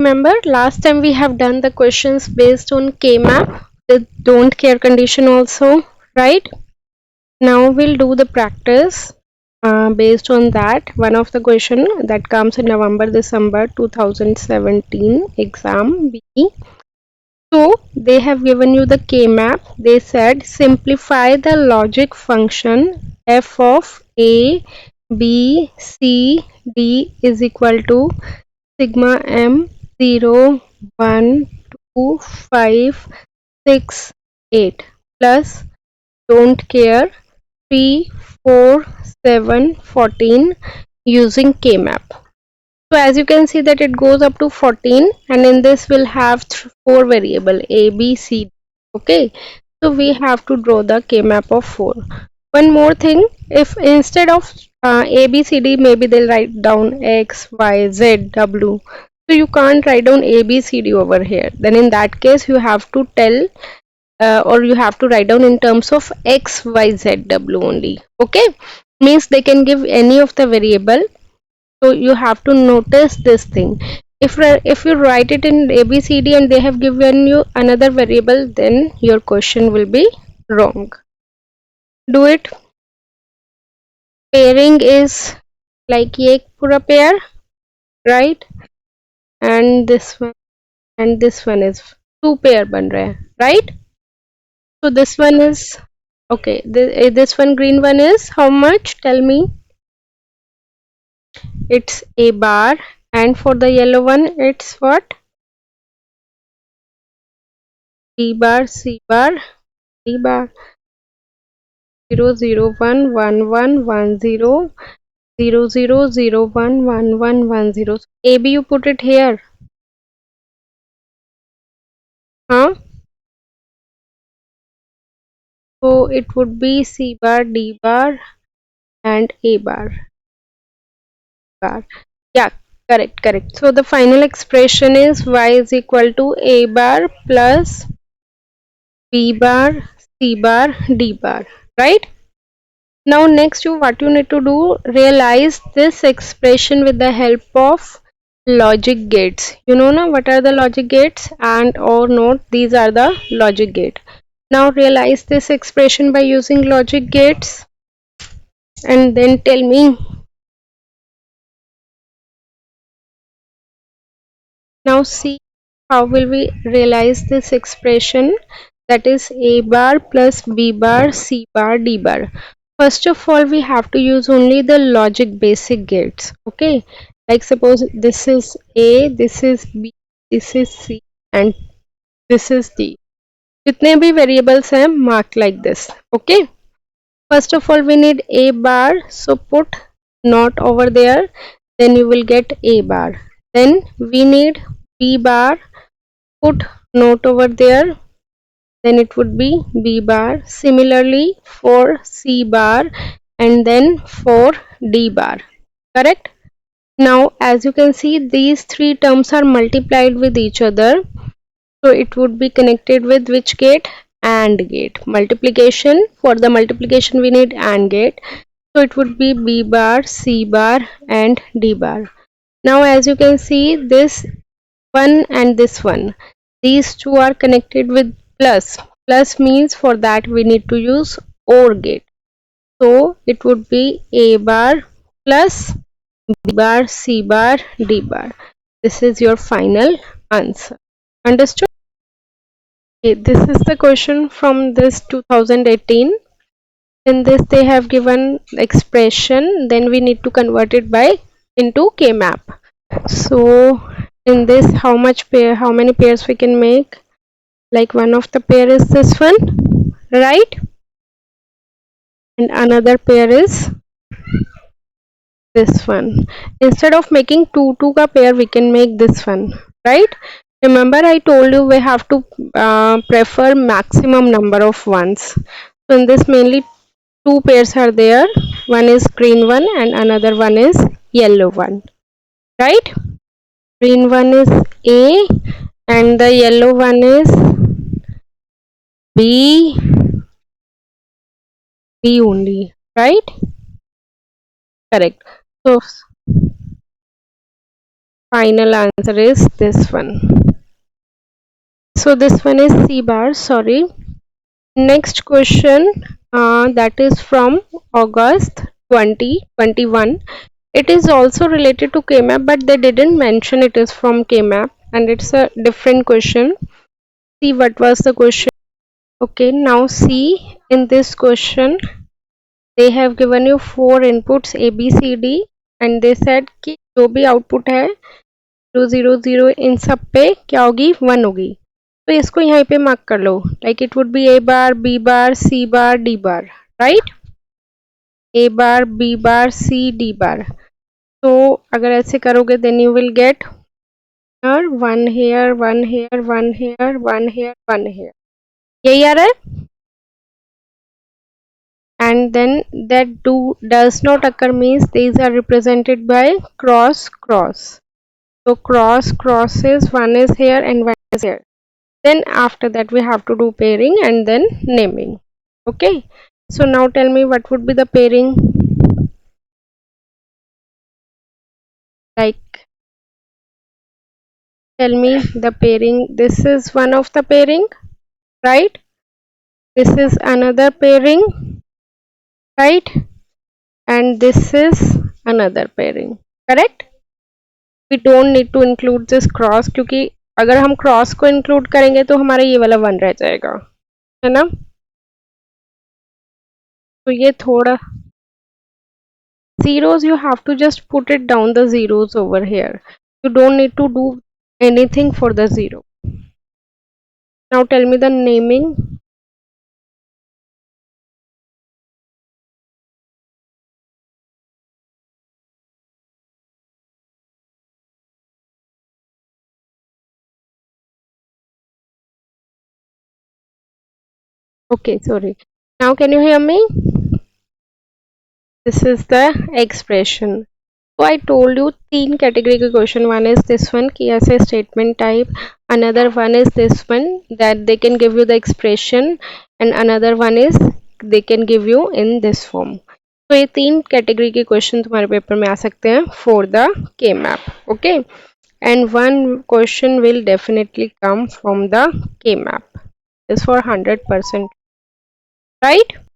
Remember last time we have done the questions based on K-map with don't care condition also, right? Now we'll do the practice based on that. One of the question that comes in November December 2017 exam B. So they have given you the K-map. They said simplify the logic function f of a b c d is equal to sigma m 0 1 2 5 6 8 plus don't care 3 4 7 14 using K-map. So as you can see that it goes up to 14, and in this we'll have 4 variable a b c d. Okay, so we have to draw the K-map of 4. One more thing, if instead of a b c d, maybe they'll write down x y z w, so you can't write down a b c d over here. Then in that case you have to tell or you have to write down in terms of x y z w only. Okay, means they can give any of the variable, so you have to notice this thing. If you write it in abcd and they have given you another variable, then your question will be wrong. Do it. Pairing is like ये पूरा pair, right? And this one is 2 pair बन रहे हैं, right? So this one is okay. This one green one is how much? Tell me. It's a bar, and for the yellow one it's what? B bar, C bar, D bar. 0 0 1 1 1 1 0 0 0 0 1 1 1 1 0. So AB you put it here, huh? So it would be C bar, D bar, and A bar. Yeah, correct. So the final expression is y is equal to A bar plus B bar, C bar, D bar, right? Now next what you need to do, realize this expression with the help of logic gates. You know now what are the logic gates? And or not, these are the logic gate. Now realize this expression by using logic gates and then tell me. Now see how will we realize this expression, that is A bar plus B bar, C bar, D bar. First of all, we have to use only the logic basic gates. Okay, like suppose this is A, this is B, this is C, and this is D. जितने भी variables हैं mark like this. Okay, first of all we need A bar, so put not over there, then you will get A bar. Then we need B bar, put note over there, then it would be B bar. Similarly for C bar and then for D bar. Correct? Now as you can see, these three terms are multiplied with each other. So it would be connected with which gate? AND gate. Multiplication. For the multiplication we need AND gate. So it would be B bar, C bar and D bar. Now as you can see, this one and this one, these two are connected with plus. Plus means for that we need to use OR gate. So it would be A bar plus B bar, C bar, D bar. This is your final answer. Understood? Okay, this is the question from this 2018. In this they have given expression, then we need to convert it by into K-map. So in this how many pairs we can make? Like one of the pair is this one, right? And another pair is this one. Instead of making 2 ka pair, we can make this one, right? Remember I told you we have to prefer maximum number of ones. So in this mainly 2 pairs are there. One is green one and another one is yellow one, right? Green one is A and the yellow one is B only, right? Correct. So Final answer is this one. So this one is C bar, sorry. Next question, that is from August 2021. It is also related to KMAP, but they didn't mention it is from KMAP, and it's a different question. See what was the question. Okay, now see, in this question they have given you 4 inputs A B C D, and they said कि जो भी output है 0 0 0 इन सब पे क्या होगी, 1 होगी. तो इसको यहाँ पे मार्क कर लो, like it would be A bar, B bar, C bar, D bar, right. A bar, B bar, C, D bar. तो अगर ऐसे करोगे then you will get one here, one here, one here, one here, one here. यही आ रहा है. And then that do does not occur means these are represented by cross cross. So cross crosses, one is here and one is here. Then after that we have to do pairing and then naming. Okay, so now tell me what would be the pairing. Like, tell me the pairing. This is one of the pairing, right? This is another pairing, right? And this is another pairing, correct? We don't need to include this cross, क्योंकि अगर हम cross को include करेंगे तो हमारा ये वाला 1 रह जाएगा, है ना. तो ये थोड़ा zeros, you have to just put it down the zeros over here. You don't need to do anything for the zero. Now tell me the naming. Okay, sorry. Now can you hear me? This is the expression. So I told you 3 category के question. One is this one कि ऐसे statement type, another one is this one that they can give you the expression, and another one is they can give you in this form. तो ये 3 category के question तुम्हारे paper में आ सकते हैं for the K-map. Okay, and one question will definitely come from the K-map. It's for 100%, right?